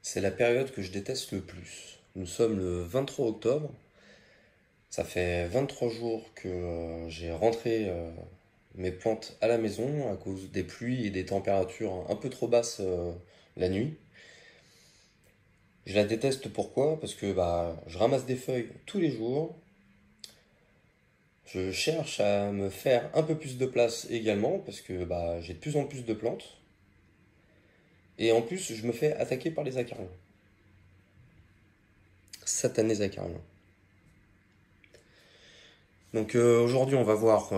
C'est la période que je déteste le plus. Nous sommes le 23 octobre. Ça fait 23 jours que j'ai rentré mes plantes à la maison à cause des pluies et des températures un peu trop basses la nuit. Je la déteste pourquoi? Parce que je ramasse des feuilles tous les jours. Je cherche à me faire un peu plus de place également parce que j'ai de plus en plus de plantes. Et en plus, je me fais attaquer par les acariens. Satanés acariens. Donc aujourd'hui, on va voir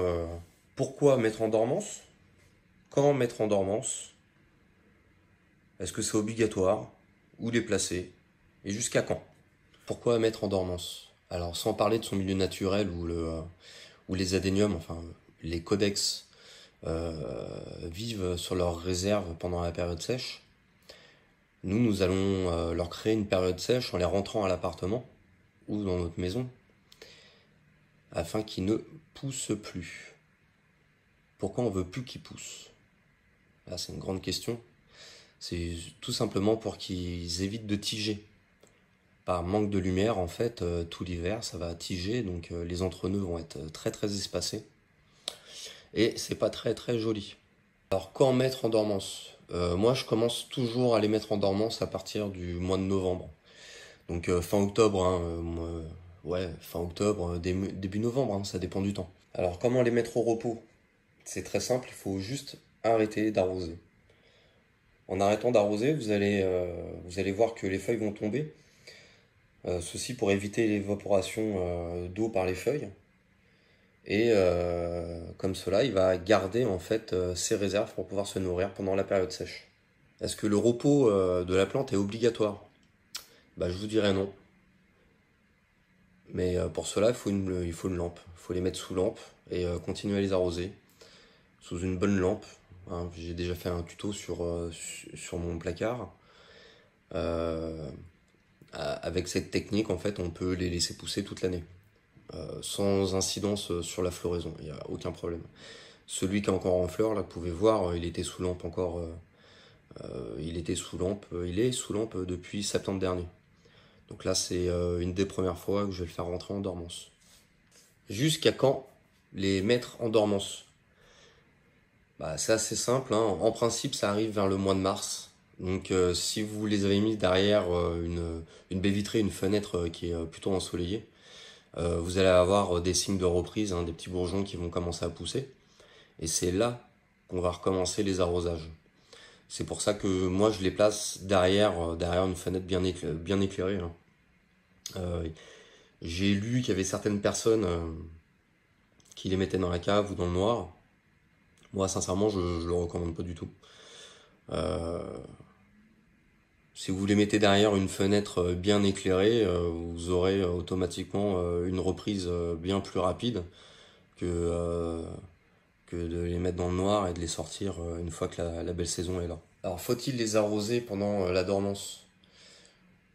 pourquoi mettre en dormance, quand mettre en dormance, est-ce que c'est obligatoire, où les placer, et jusqu'à quand. Pourquoi mettre en dormance? Alors sans parler de son milieu naturel où les adéniums, enfin les codex, vivent sur leurs réserves pendant la période sèche, nous allons leur créer une période sèche en les rentrant à l'appartement ou dans notre maison, afin qu'ils ne poussent plus. Pourquoi on veut plus qu'ils poussent? Là, c'est une grande question. C'est tout simplement pour qu'ils évitent de tiger. Par manque de lumière, en fait, tout l'hiver, ça va tiger, donc les entre-nœuds vont être très très espacés. Et c'est pas très très joli. Alors, quand mettre en dormance? Moi, je commence toujours à les mettre en dormance à partir du mois de novembre. Donc fin octobre, hein, fin octobre, début novembre, hein, ça dépend du temps. Alors, comment les mettre au repos? C'est très simple, il faut juste arrêter d'arroser. En arrêtant d'arroser, vous allez voir que les feuilles vont tomber. Ceci pour éviter l'évaporation d'eau par les feuilles. Et comme cela, il va garder en fait ses réserves pour pouvoir se nourrir pendant la période sèche. Est-ce que le repos de la plante est obligatoire? Je vous dirais non. Mais pour cela, il faut une lampe. Il faut les mettre sous lampe et continuer à les arroser sous une bonne lampe. Hein. J'ai déjà fait un tuto sur mon placard. Avec cette technique, en fait, on peut les laisser pousser toute l'année. Sans incidence sur la floraison, il n'y a aucun problème. Celui qui est encore en fleurs, là, vous pouvez voir, il était sous lampe encore. Il est sous lampe depuis septembre dernier. Donc là, c'est une des premières fois que je vais le faire rentrer en dormance. Jusqu'à quand les mettre en dormance? C'est assez simple, hein. En principe, ça arrive vers le mois de mars. Donc si vous les avez mis derrière une baie vitrée, une fenêtre qui est plutôt ensoleillée, vous allez avoir des signes de reprise, hein, des petits bourgeons qui vont commencer à pousser. Et c'est là qu'on va recommencer les arrosages. C'est pour ça que moi je les place derrière une fenêtre bien éclairée. Hein. J'ai lu qu'il y avait certaines personnes qui les mettaient dans la cave ou dans le noir. Moi sincèrement je le recommande pas du tout. Si vous les mettez derrière une fenêtre bien éclairée, vous aurez automatiquement une reprise bien plus rapide que, que de les mettre dans le noir et de les sortir une fois que la belle saison est là. Alors faut-il les arroser pendant la dormance?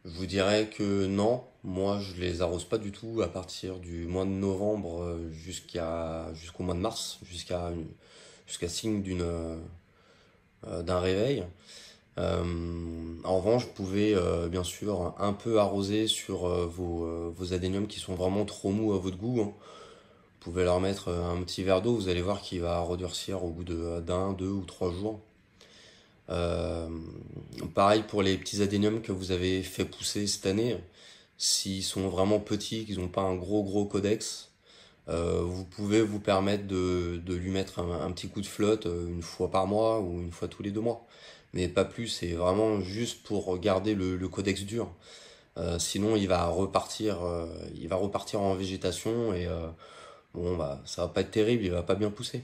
Je vous dirais que non, moi je les arrose pas du tout à partir du mois de novembre jusqu'au mois de mars, jusqu'à signe d'un réveil. En revanche, vous pouvez bien sûr un peu arroser sur vos adéniums qui sont vraiment trop mous à votre goût. Hein. Vous pouvez leur mettre un petit verre d'eau, vous allez voir qu'il va redurcir au bout d'un, 2 ou 3 jours. Pareil pour les petits adéniums que vous avez fait pousser cette année. S'ils sont vraiment petits, qu'ils n'ont pas un gros codex, vous pouvez vous permettre de lui mettre un petit coup de flotte une fois par mois ou une fois tous les 2 mois. Mais pas plus, c'est vraiment juste pour garder le codex dur. Sinon, il va repartir en végétation et ça va pas être terrible, il va pas bien pousser.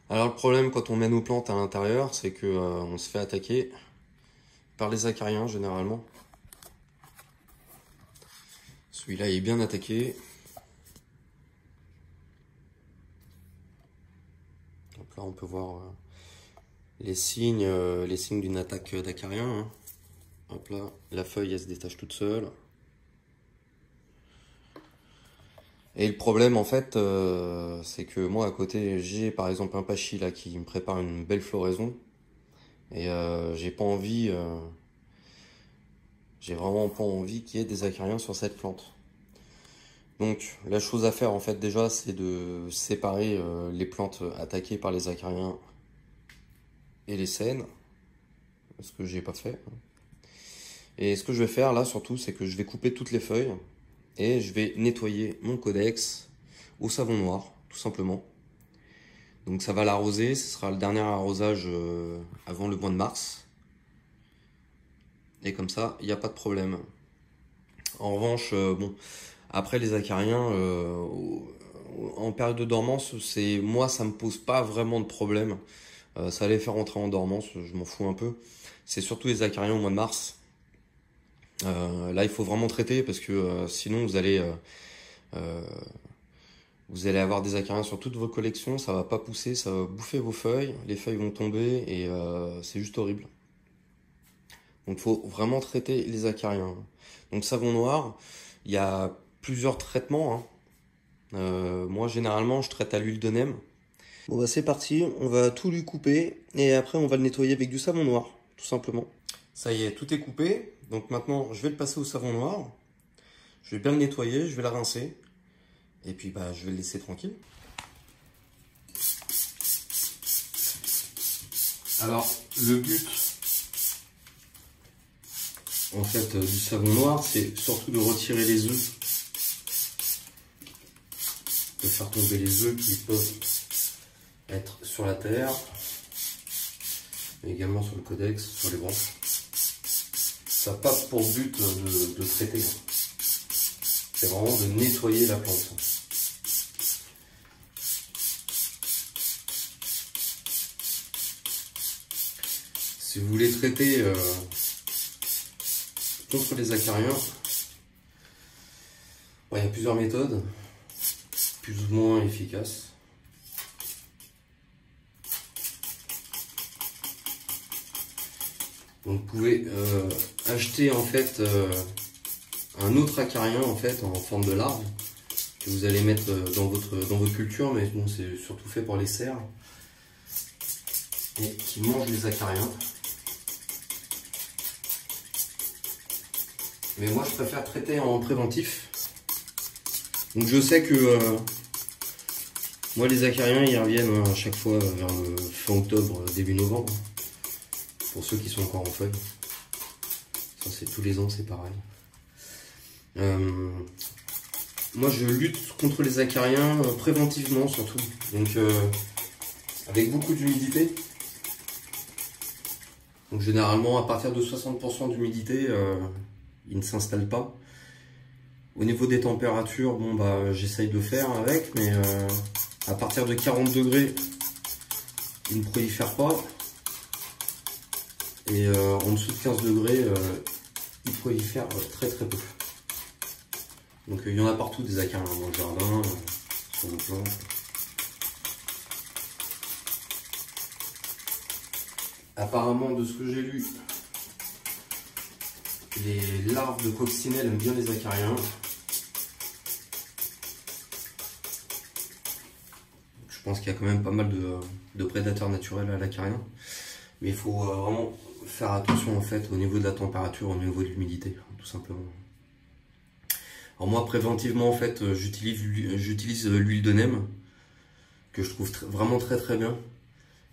Alors le problème quand on met nos plantes à l'intérieur, c'est que on se fait attaquer par les acariens généralement. Celui-là il est bien attaqué. Donc là on peut voir les signes d'une attaque d'acarien. Hein. Hop là, la feuille elle se détache toute seule. Et le problème en fait, c'est que moi à côté j'ai par exemple un pachy là qui me prépare une belle floraison et j'ai pas envie J'ai vraiment pas envie qu'il y ait des acariens sur cette plante. Donc la chose à faire en fait déjà, c'est de séparer les plantes attaquées par les acariens et les saines. Ce que j'ai pas fait. Et ce que je vais faire là surtout, c'est que je vais couper toutes les feuilles et je vais nettoyer mon codex au savon noir, tout simplement. Donc ça va l'arroser, ce sera le dernier arrosage avant le mois de mars. Et comme ça, il n'y a pas de problème. En revanche, bon, après les acariens, en période de dormance, moi ça me pose pas vraiment de problème. Ça les faire rentrer en dormance, je m'en fous un peu. C'est surtout les acariens au mois de mars. Là, il faut vraiment traiter parce que sinon vous allez avoir des acariens sur toutes vos collections, ça va pas pousser, ça va bouffer vos feuilles, les feuilles vont tomber et c'est juste horrible. Donc il faut vraiment traiter les acariens. Donc savon noir, il y a plusieurs traitements, hein. Moi généralement je traite à l'huile de neem. Bon bah c'est parti, on va tout lui couper et après on va le nettoyer avec du savon noir, tout simplement. Ça y est, tout est coupé. Donc maintenant je vais le passer au savon noir. Je vais bien le nettoyer, je vais la rincer. Et puis bah je vais le laisser tranquille. Alors le but en fait du savon noir, c'est surtout de retirer les œufs. De faire tomber les œufs qui peuvent être sur la terre, mais également sur le codex, sur les branches. Ça n'a pas pour but de traiter. C'est vraiment de nettoyer la plante. Si vous voulez traiter contre les acariens, il y a plusieurs méthodes, plus ou moins efficaces. Donc vous pouvez acheter en fait un autre acarien en fait en forme de larve que vous allez mettre dans votre culture, mais bon, c'est surtout fait pour les cerfs et qui mangent les acariens. Mais moi je préfère traiter en préventif. Donc je sais que moi les acariens ils reviennent à chaque fois vers le fin octobre, début novembre. Pour ceux qui sont encore en feuilles. Ça c'est tous les ans, c'est pareil. Moi je lutte contre les acariens préventivement surtout. Donc avec beaucoup d'humidité. Donc généralement à partir de 60% d'humidité, ils ne s'installent pas. Au niveau des températures, bon bah j'essaye de faire avec, mais à partir de 40 degrés, ils ne prolifèrent pas. Et en dessous de 15 degrés, ils prolifèrent très très peu. Donc il y en a partout des acariens dans le jardin, sur vos plantes. Apparemment, de ce que j'ai lu, les larves de coccinelle aiment bien les acariens. Je pense qu'il y a quand même pas mal de prédateurs naturels à l'acarien. Mais il faut vraiment faire attention en fait au niveau de la température, au niveau de l'humidité, tout simplement. Alors moi préventivement en fait j'utilise l'huile de neem que je trouve vraiment très très bien.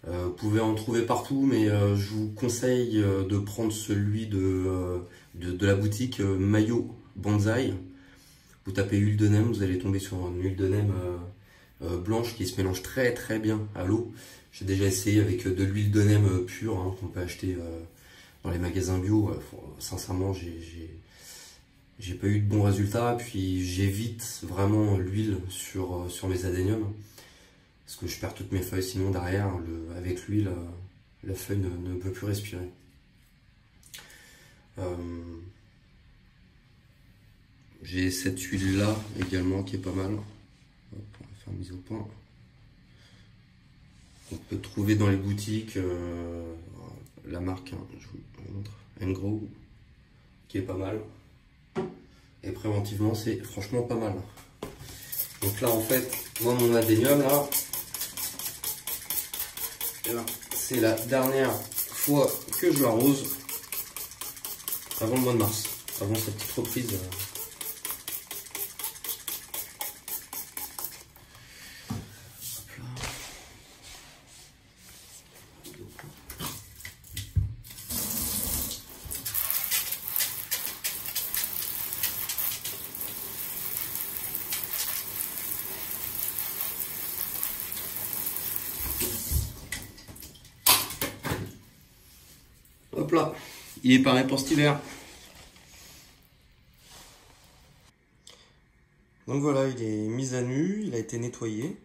Vous pouvez en trouver partout, mais je vous conseille de prendre celui de la boutique Mayo Bonsaï. Vous tapez huile de neem, vous allez tomber sur une huile de neem blanche qui se mélange très très bien à l'eau. J'ai déjà essayé avec de l'huile de neem pure hein, qu'on peut acheter dans les magasins bio. Sincèrement, j'ai pas eu de bons résultats. Puis j'évite vraiment l'huile sur mes adéniums parce que je perds toutes mes feuilles. Sinon derrière, avec l'huile, la feuille ne peut plus respirer. J'ai cette huile là également qui est pas mal. Hop, on va faire mise au point. On peut trouver dans les boutiques la marque, hein, je vous montre, Engrow, qui est pas mal. Et préventivement, c'est franchement pas mal. Donc là, en fait, moi, mon adénium, là, c'est la dernière fois que je l'arrose avant le mois de mars. avant cette petite reprise. Hop là, il est paré pour cet hiver. Donc voilà, il est mis à nu, il a été nettoyé.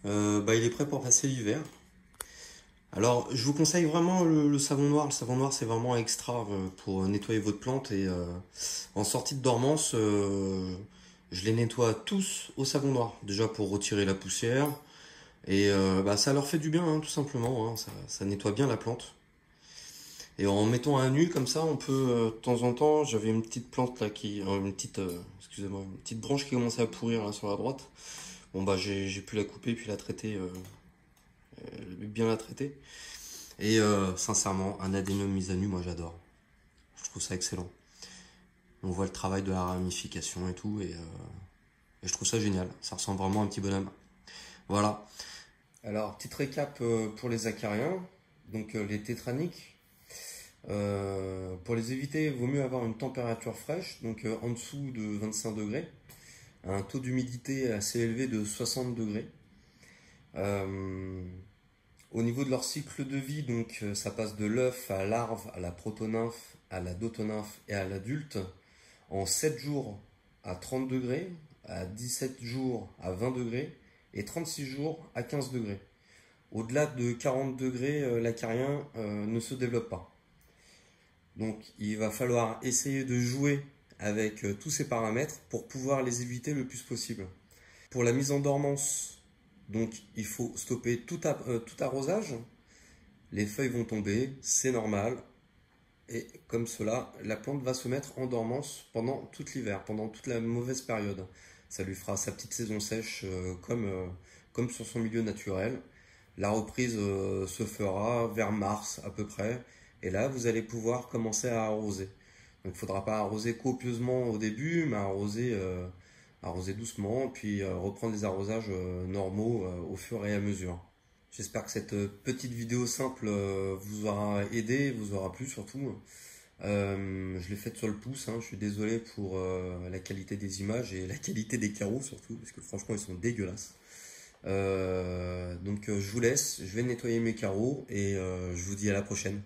Il est prêt pour passer l'hiver. Alors, je vous conseille vraiment le savon noir. Le savon noir, c'est vraiment extra pour nettoyer votre plante. Et en sortie de dormance, je les nettoie tous au savon noir. Déjà pour retirer la poussière. Et ça leur fait du bien, hein, tout simplement. Hein. Ça nettoie bien la plante. Et en mettant à nu comme ça, on peut de temps en temps, j'avais une petite plante là excusez-moi, une petite branche qui commençait à pourrir là sur la droite. Bon j'ai pu la couper puis la traiter, bien la traiter. Et sincèrement, un adénium mis à nu, moi j'adore. Je trouve ça excellent. On voit le travail de la ramification et tout, et je trouve ça génial. Ça ressemble vraiment à un petit bonhomme. Voilà. Alors, petite récap pour les acariens, donc les tétraniques. Pour les éviter, il vaut mieux avoir une température fraîche, donc en dessous de 25 degrés, un taux d'humidité assez élevé de 60 degrés. Au niveau de leur cycle de vie, donc ça passe de l'œuf à larve, à la protonymphe, à la dotonymphe et à l'adulte en 7 jours à 30 degrés, à 17 jours à 20 degrés et 36 jours à 15 degrés. Au-delà de 40 degrés, l'acarien ne se développe pas. Donc il va falloir essayer de jouer avec tous ces paramètres pour pouvoir les éviter le plus possible. Pour la mise en dormance, donc il faut stopper tout arrosage. Les feuilles vont tomber, c'est normal. Et comme cela, la plante va se mettre en dormance pendant tout l'hiver, pendant toute la mauvaise période. Ça lui fera sa petite saison sèche comme sur son milieu naturel. La reprise se fera vers mars à peu près. Et là, vous allez pouvoir commencer à arroser. Donc, il ne faudra pas arroser copieusement au début, mais arroser doucement, puis reprendre les arrosages normaux au fur et à mesure. J'espère que cette petite vidéo simple vous aura aidé, vous aura plu surtout. Je l'ai faite sur le pouce, hein. Je suis désolé pour la qualité des images et la qualité des carreaux surtout, parce que franchement ils sont dégueulasses. Je vous laisse, je vais nettoyer mes carreaux et je vous dis à la prochaine.